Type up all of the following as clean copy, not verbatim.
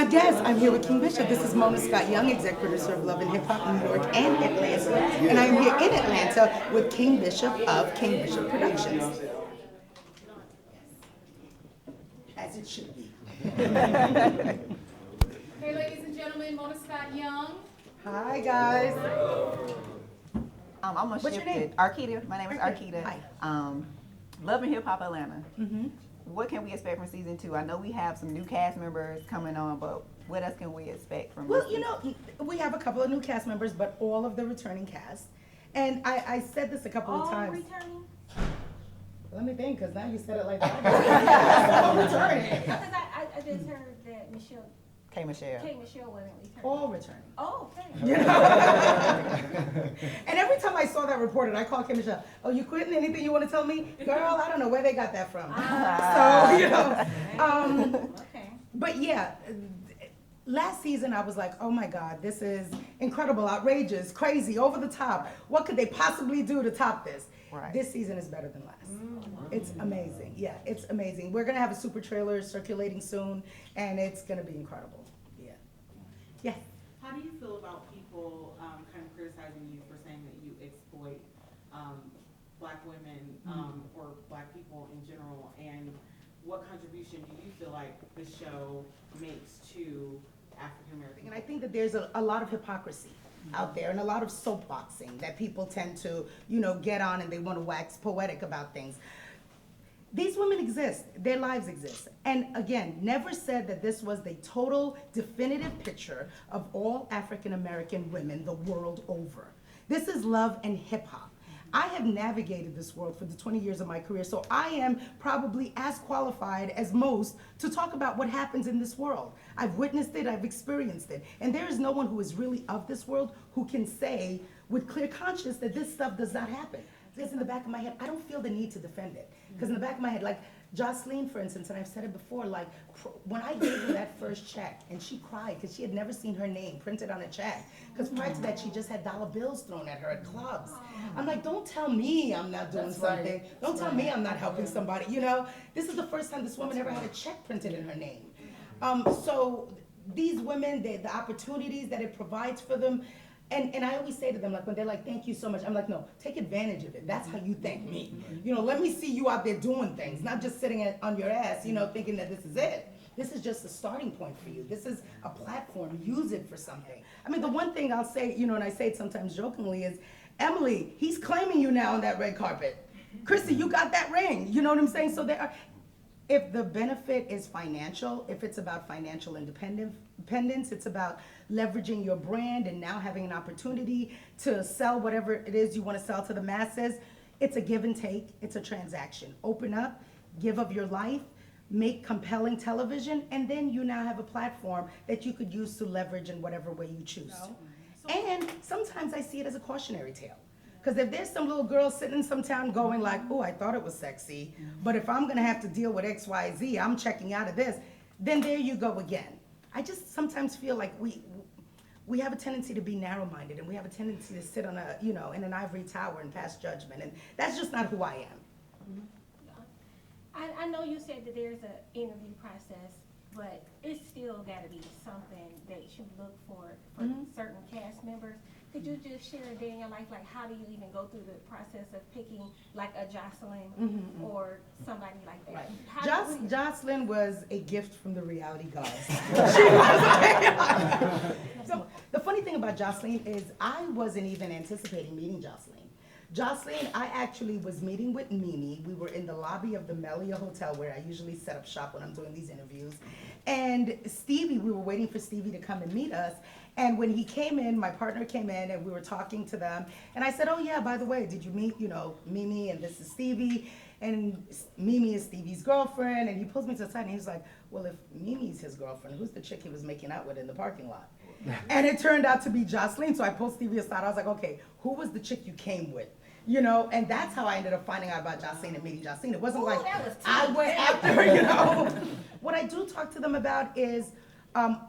Yes, I'm here with King Bishop. This is Mona Scott Young, exec producer of Love and Hip Hop in New York and Atlanta. And I am here in Atlanta with King Bishop of King Bishop Productions. As it should be. Hey, ladies and gentlemen, Mona Scott Young. Hi, guys. I'm gonna What's shift your name? it. Arkita. My name is Arkita. Hi. Love and Hip Hop Atlanta. What can we expect from season 2? I know we have some new cast members coming on, but what else can we expect from? Well, we have a couple of new cast members, but all of the returning cast. And I said this a couple of times. Returning? Let me think, because now you said it like that. All returning. Because I just heard that Michelle K. Michelle. wasn't returning. All returning. Oh, okay. You know? And every time I saw that reported, I called Kim Michelle. Oh, you quitting? Anything you want to tell me? Girl, I don't know where they got that from. So, Okay. but yeah, last season I was like, oh my God, this is incredible, outrageous, crazy, over the top. What could they possibly do to top this? Right. This season is better than last. It's amazing. Yeah, it's amazing. We're going to have a super trailer circulating soon, and it's going to be incredible. Yeah. Yeah. How do you feel about people kind of criticizing you for saying that you exploit black women or black people in general? And what contribution do you feel like the show makes to African American? And I think that there's a lot of hypocrisy out there and a lot of soapboxing that people tend to, get on and they want to wax poetic about things. These women exist. Their lives exist. And again, never said that this was the total definitive picture of all African American women the world over. This is love and hip hop. I have navigated this world for the 20 years of my career, so I am probably as qualified as most to talk about what happens in this world. I've witnessed it, I've experienced it, and there is no one who is really of this world who can say with clear conscience that this stuff does not happen. Because in the back of my head, I don't feel the need to defend it. Because in the back of my head, like Jocelyn, for instance, and I've said it before, like when I gave her that first check and she cried because she had never seen her name printed on a check. Because prior to that, she just had dollar bills thrown at her at clubs. I'm like, don't tell me I'm not doing something. Don't tell me I'm not helping somebody. This is the first time this woman ever had a check printed in her name. So these women, the opportunities that it provides for them, and I always say to them, like, when they're like, thank you so much, I'm like, no, take advantage of it. That's how you thank me. Let me see you out there doing things, not just sitting on your ass, thinking that this is it. This is just a starting point for you. This is a platform. Use it for something. I mean, the one thing I'll say, and I say it sometimes jokingly, is, Emily, he's claiming you now on that red carpet. Chrissy, you got that ring. You know what I'm saying? So if the benefit is financial, if it's about financial independence, it's about leveraging your brand and now having an opportunity to sell whatever it is you want to sell to the masses, it's a give and take, it's a transaction. Open up, give of your life, make compelling television, and then you now have a platform that you could use to leverage in whatever way you choose to. And sometimes I see it as a cautionary tale. Because if there's some little girl sitting in some town going like, oh, I thought it was sexy, but if I'm gonna have to deal with X, Y, Z, I'm checking out of this, then there you go again. I just sometimes feel like we have a tendency to be narrow-minded, and we have a tendency to sit on in an ivory tower and pass judgment, and that's just not who I am. I know you said that there's an interview process, but it's still gotta be something that you look for certain cast members. Could you just share a day in your life, like how do you even go through the process of picking like a Jocelyn or somebody like that? Right. Jocelyn was a gift from the reality gods. So the funny thing about Jocelyn is I wasn't even anticipating meeting Jocelyn. Jocelyn, I actually was meeting with Mimi. We were in the lobby of the Melia Hotel where I usually set up shop when I'm doing these interviews. And Stevie, we were waiting for Stevie to come and meet us. And when he came in, my partner came in and we were talking to them. And I said, oh yeah, by the way, did you meet, Mimi, and this is Stevie. And Mimi is Stevie's girlfriend. And he pulls me to the side and he was like, well, if Mimi's his girlfriend, who's the chick he was making out with in the parking lot? And it turned out to be Jocelyn. So I pulled Stevie aside. I was like, okay, who was the chick you came with? And that's how I ended up finding out about Jocelyn and meeting Jocelyn. It wasn't I went after her, What I do talk to them about is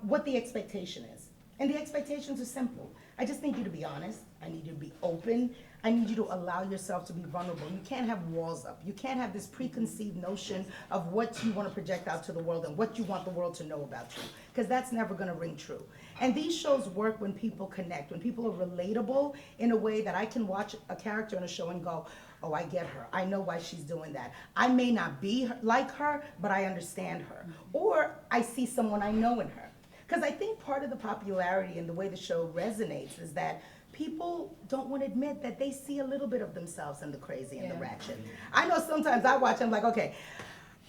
what the expectation is. And the expectations are simple. I just need you to be honest. I need you to be open. I need you to allow yourself to be vulnerable. You can't have walls up. You can't have this preconceived notion of what you want to project out to the world and what you want the world to know about you, because that's never going to ring true. And these shows work when people connect, when people are relatable in a way that I can watch a character in a show and go, oh, I get her. I know why she's doing that. I may not be like her, but I understand her. Or I see someone I know in her. Because I think part of the popularity and the way the show resonates is that people don't want to admit that they see a little bit of themselves in the crazy and the ratchet. I know sometimes I watch, I'm like, okay,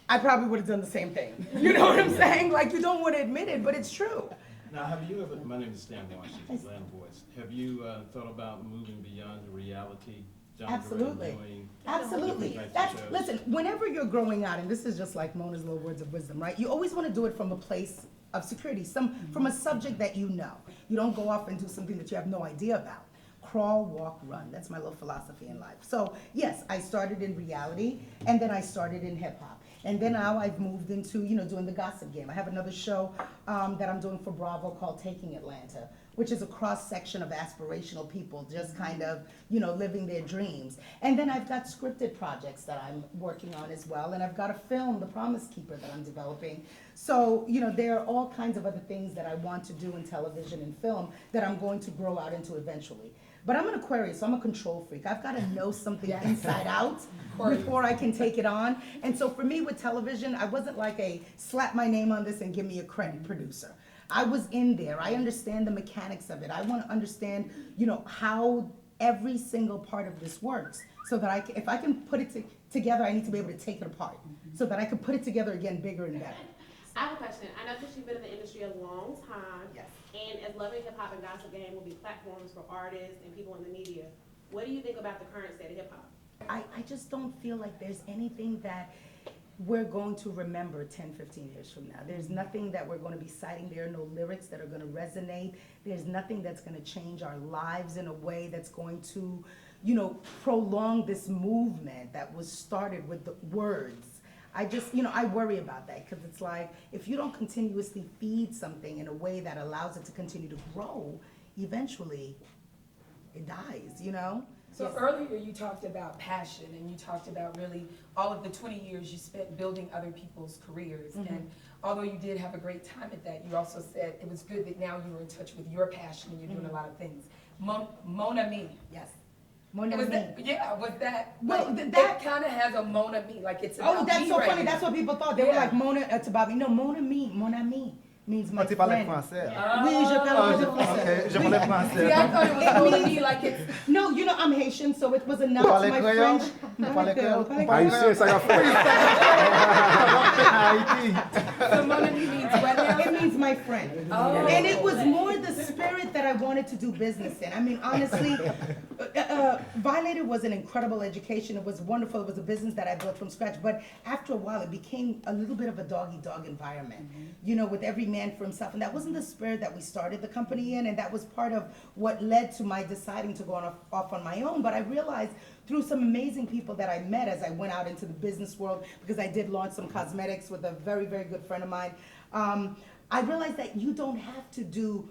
I probably would have done the same thing. You know what I'm saying? Like, you don't want to admit it, but it's true. Now, have you ever, my name is Stan Washington, Atlanta Voice. Have you thought about moving beyond the reality genre? Absolutely. And doing Absolutely. different types of shows? Listen, whenever you're growing out, and this is just like Mona's little words of wisdom, right? You always want to do it from a place of security, from a subject that you know. You don't go off and do something that you have no idea about. Crawl, walk, run. That's my little philosophy in life. So yes, I started in reality, and then I started in hip hop. And then now I've moved into, doing the gossip game. I have another show that I'm doing for Bravo called Taking Atlanta, which is a cross section of aspirational people just kind of, living their dreams. And then I've got scripted projects that I'm working on as well. And I've got a film, The Promise Keeper, that I'm developing. So, there are all kinds of other things that I want to do in television and film that I'm going to grow out into eventually. But I'm an Aquarius, so I'm a control freak. I've got to know something inside out before I can take it on. And so for me with television, I wasn't like a slap my name on this and give me a credit producer. I was in there. I understand the mechanics of it. I want to understand, how every single part of this works, so that if I can put it together, I need to be able to take it apart, so that I can put it together again bigger and better. I have a question. I know that you've been in the industry a long time. Yes. And as Love and Hip Hop and Gossip Game will be platforms for artists and people in the media, what do you think about the current state of hip hop? I just don't feel like there's anything that we're going to remember 10, 15 years from now. There's nothing that we're going to be citing. There are no lyrics that are going to resonate. There's nothing that's going to change our lives in a way that's going to, prolong this movement that was started with the words. I just, I worry about that, because it's like, if you don't continuously feed something in a way that allows it to continue to grow, eventually it dies, So Yes. earlier you talked about passion, and you talked about really all of the 20 years you spent building other people's careers. And although you did have a great time at that, you also said it was good that now you were in touch with your passion and you're doing a lot of things. Mon Ami. Yes. Mon Was Ami. that, was that, Well, like, that- kind of has a Mon Ami, like it's about Oh, that's me so right funny. now. That's what people thought. They were Yeah. like, Mona, it's about me. No, Mon Ami means my Tu parles friend. français? Oui, je parle je, français. ok, je parlais See, français. I thought it was It Mon means- Ami, like it's, No, I'm Haitian, so it was a nod to Parlez my créole? French. Parlez créole? Parlez créole. ça Haïti. so Mon Ami means what now? It means my friend. Oh. And it was more the spirit that I wanted to do business in. I mean, honestly, Violated was an incredible education. It was wonderful. It was a business that I built from scratch. But after a while, it became a little bit of a dog-eat-dog environment, with every man for himself. And that wasn't the spirit that we started the company in. And that was part of what led to my deciding to go off on my own. But I realized through some amazing people that I met as I went out into the business world, because I did launch some cosmetics with a very, very good friend of mine, I realized that you don't have to do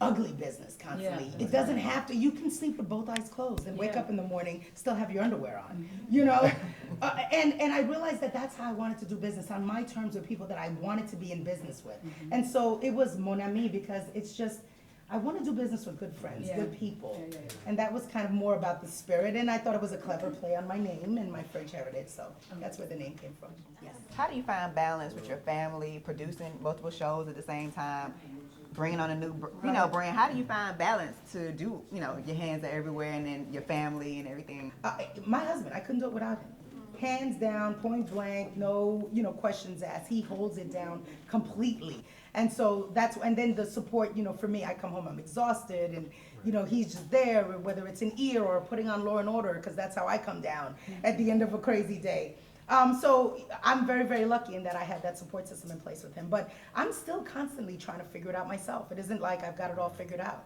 ugly business constantly. Yeah. It doesn't have to. You can sleep with both eyes closed and wake Yeah. up in the morning, still have your underwear on, and I realized that that's how I wanted to do business, on my terms with people that I wanted to be in business with. And so it was Mon Ami, because it's just, I want to do business with good friends, Yeah. good people. Yeah. And that was kind of more about the spirit, and I thought it was a clever play on my name and my French heritage, so that's where the name came from. Yes. How do you find balance with your family, producing multiple shows at the same time, bringing on a new, brand? How do you find balance to do, your hands are everywhere, and then your family and everything? My husband, I couldn't do it without him. Hands down, point blank, no, questions asked. He holds it down completely. And so and then the support, for me, I come home, I'm exhausted, and, he's just there, whether it's an ear or putting on Law and Order, because that's how I come down at the end of a crazy day. So I'm very, very lucky in that I had that support system in place with him. But I'm still constantly trying to figure it out myself. It isn't like I've got it all figured out,